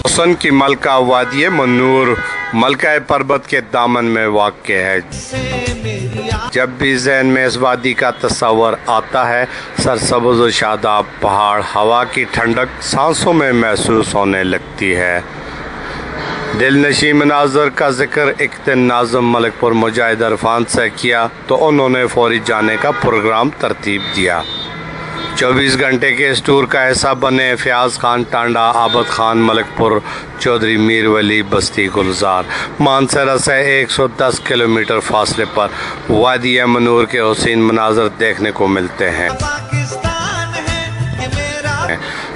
حسن کی ملکہ وادی منور ملکہ پربت کے دامن میں واقع ہے۔ جب بھی ذہن میں اس وادی کا تصور آتا ہے، سرسبز و شاداب پہاڑ، ہوا کی ٹھنڈک سانسوں میں محسوس ہونے لگتی ہے۔ دل نشیں مناظر کا ذکر ایک دن ناظم ملک پور مجاہد عرفان سے کیا تو انہوں نے فوری جانے کا پروگرام ترتیب دیا۔ 24 گھنٹے کے اس ٹور کا حصہ بنے فیاض خان ٹانڈا، عابد خان ملک پور، چودھری میر ولی بستی گلزار۔ مانسہرہ سے 110 کلومیٹر فاصلے پر وادی منور کے حسین مناظر دیکھنے کو ملتے ہیں۔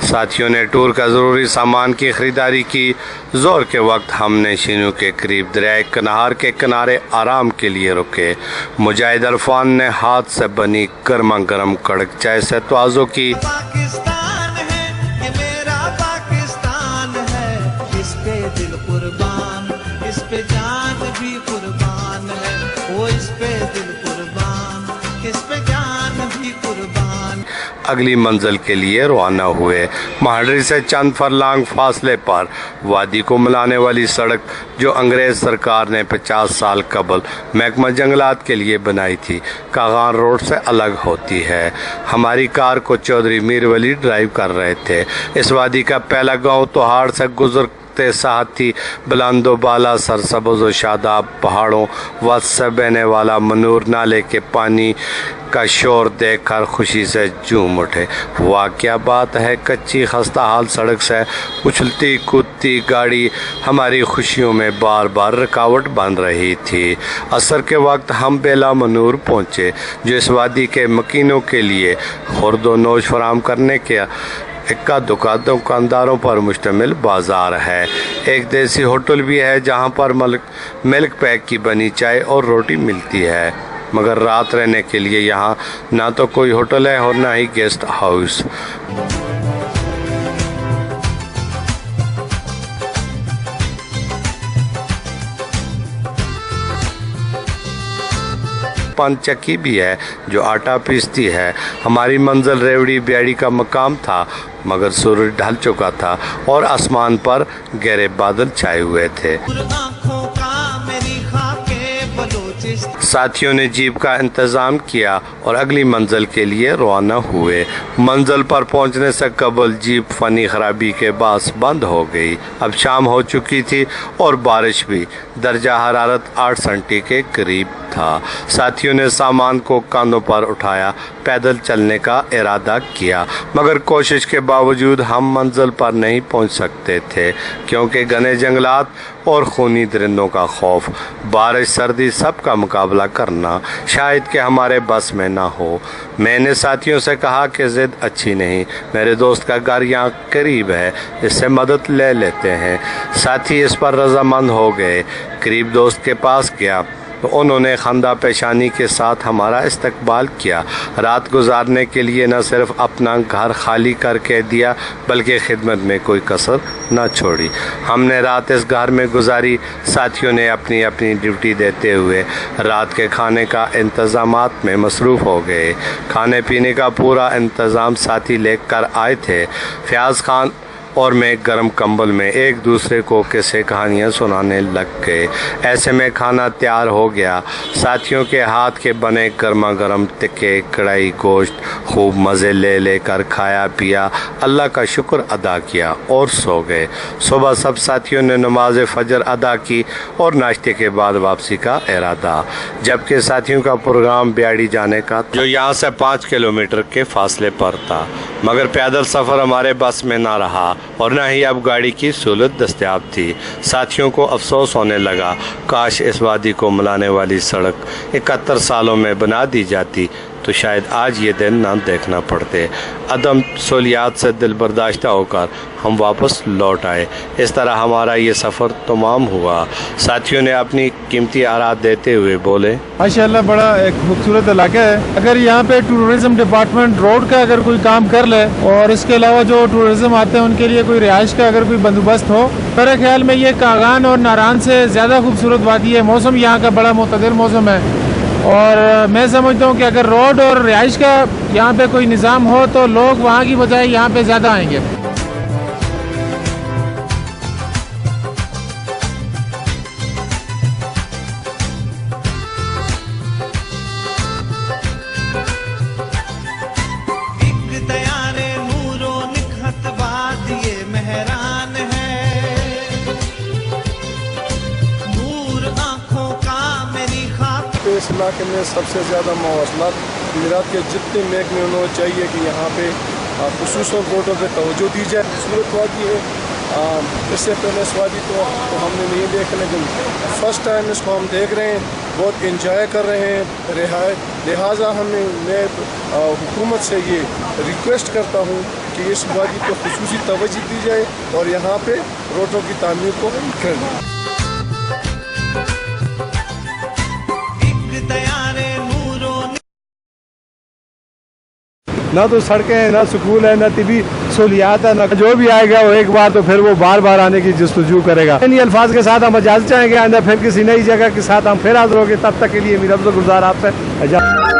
ساتھیوں نے ٹور کا ضروری سامان کی خریداری کی۔ زور کے وقت ہم نے شینو کے قریب دریائے کنہار کے کنارے آرام کے لیے رکے۔ مجاہد عرفان نے ہاتھ سے بنی گرما گرم کڑک چائے سے توازو کی۔ پاکستان ہے یہ میرا پاکستان ہے، اس پہ دل قربان، اس پہ جان بھی قربان ہے، وہ اس پہ دل قربان، اس پہ جان بھی قربان۔ اگلی منزل کے لیے روانہ ہوئے۔ مہاڑی سے چند فرلانگ فاصلے پر وادی کو ملانے والی سڑک جو انگریز سرکار نے 50 سال قبل محکمہ جنگلات کے لیے بنائی تھی، کاغان روڈ سے الگ ہوتی ہے۔ ہماری کار کو چودھری میر ولی ڈرائیو کر رہے تھے۔ اس وادی کا پہلا گاؤں توہاڑ سے گزرتے ساتھ ہی بلند و بالا سرسبز و شاداب پہاڑوں وسط سے بہنے والا منور نالے کے پانی کا شور دیکھ کر خوشی سے جھوم اٹھے۔ واہ کیا بات ہے! کچی خستہ حال سڑک سے اچھلتی کودتی گاڑی ہماری خوشیوں میں بار بار رکاوٹ بن رہی تھی۔ عصر کے وقت ہم بیلا منور پہنچے، جو اس وادی کے مکینوں کے لیے خورد و نوش فراہم کرنے کے اکا دکا دکانداروں پر مشتمل بازار ہے۔ ایک دیسی ہوٹل بھی ہے جہاں پر ملک پیک کی بنی چائے اور روٹی ملتی ہے، مگر رات رہنے کے لیے یہاں نہ تو کوئی ہوٹل ہے اور نہ ہی گیسٹ ہاؤس۔ پان چکی بھی ہے جو آٹا پیستی ہے۔ ہماری منزل ریوڑی بیاڑی کا مقام تھا، مگر سورج ڈھل چکا تھا اور آسمان پر گہرے بادل چھائے ہوئے تھے۔ ساتھیوں نے جیپ کا انتظام کیا اور اگلی منزل کے لیے روانہ ہوئے۔ منزل پر پہنچنے سے قبل جیپ فنی خرابی کے باعث بند ہو گئی۔ اب شام ہو چکی تھی اور بارش بھی درجہ حرارت 8 سینٹی کے قریب تھا۔ ساتھیوں نے سامان کو کاندھوں پر اٹھایا، پیدل چلنے کا ارادہ کیا، مگر کوشش کے باوجود ہم منزل پر نہیں پہنچ سکتے تھے، کیونکہ گھنے جنگلات اور خونی درندوں کا خوف، بارش سردی سب کا مقابلہ کرنا شاید کہ ہمارے بس میں نہ ہو۔ میں نے ساتھیوں سے کہا کہ ضد اچھی نہیں، میرے دوست کا گھر یہاں قریب ہے، اس سے مدد لے لیتے ہیں۔ ساتھی اس پر رضامند ہو گئے۔ قریب دوست کے پاس گیا تو انہوں نے خندہ پیشانی کے ساتھ ہمارا استقبال کیا۔ رات گزارنے کے لیے نہ صرف اپنا گھر خالی کر کے دیا بلکہ خدمت میں کوئی کسر نہ چھوڑی۔ ہم نے رات اس گھر میں گزاری۔ ساتھیوں نے اپنی اپنی ڈیوٹی دیتے ہوئے رات کے کھانے کا انتظامات میں مصروف ہو گئے۔ کھانے پینے کا پورا انتظام ساتھی لے کر آئے تھے۔ فیاض خان اور میں گرم کمبل میں ایک دوسرے کو قصے کہانیاں سنانے لگ گئے۔ ایسے میں کھانا تیار ہو گیا۔ ساتھیوں کے ہاتھ کے بنے گرما گرم تکے کڑھائی گوشت خوب مزے لے لے کر کھایا پیا، اللہ کا شکر ادا کیا اور سو گئے۔ صبح سب ساتھیوں نے نماز فجر ادا کی اور ناشتے کے بعد واپسی کا ارادہ، جبکہ ساتھیوں کا پروگرام بیاڑی جانے کا تھا، جو یہاں سے 5 کلومیٹر کے فاصلے پر تھا، مگر پیدل سفر ہمارے بس میں نہ رہا اور نہ ہی اب گاڑی کی سہولت دستیاب تھی۔ ساتھیوں کو افسوس ہونے لگا، کاش اس وادی کو ملانے والی سڑک 71 سالوں میں بنا دی جاتی تو شاید آج یہ دن نہ دیکھنا پڑتے۔ عدم سہولیات سے دل برداشتہ ہو کر ہم واپس لوٹ آئے۔ اس طرح ہمارا یہ سفر تمام ہوا۔ ساتھیوں نے اپنی قیمتی آراء دیتے ہوئے بولے، ماشاءاللہ بڑا ایک خوبصورت علاقہ ہے۔ اگر یہاں پہ ٹورزم ڈپارٹمنٹ روڈ کا اگر کوئی کام کر لے اور اس کے علاوہ جو ٹورزم آتے ہیں ان کے لیے کوئی رہائش کا اگر کوئی بندوبست ہو، میرے خیال میں یہ کاغان اور ناران سے زیادہ خوبصورت وادی ہے۔ موسم یہاں کا بڑا معتدل موسم ہے اور میں سمجھتا ہوں کہ اگر روڈ اور رہائش کا یہاں پہ کوئی نظام ہو تو لوگ وہاں کی بجائے یہاں پہ زیادہ آئیں گے. اس علاقے میں سب سے زیادہ مواصلات زراعت کے جتنے محکمے انہوں چاہیے کہ یہاں پہ خصوصاً روڈوں پہ توجہ دی جائے. صورت وادی ہے اس سے پہلے اس وادی کو ہم نے نہیں دیکھا لیکن فرسٹ ٹائم اس کو ہم دیکھ رہے ہیں, بہت انجوائے کر رہے ہیں. لہٰذا میں حکومت سے یہ ریکویسٹ کرتا ہوں کہ اس وادی کو خصوصی توجہ دی جائے اور یہاں پہ روڈوں کی تعمیر کو کریں. نہ تو سڑکیں ہیں, نہ سکول ہے, نہ طبی سہولیات ہے, نہ جو بھی آئے گا وہ ایک بار تو پھر وہ بار بار آنے کی جستجو کرے گا. انہی الفاظ کے ساتھ ہم اجازت چاہیں گے, آئندہ پھر کسی نئی جگہ کے ساتھ ہم پھر حاضر ہوں گے. تب تک کے لیے میرا گزار آپ سے اجازت.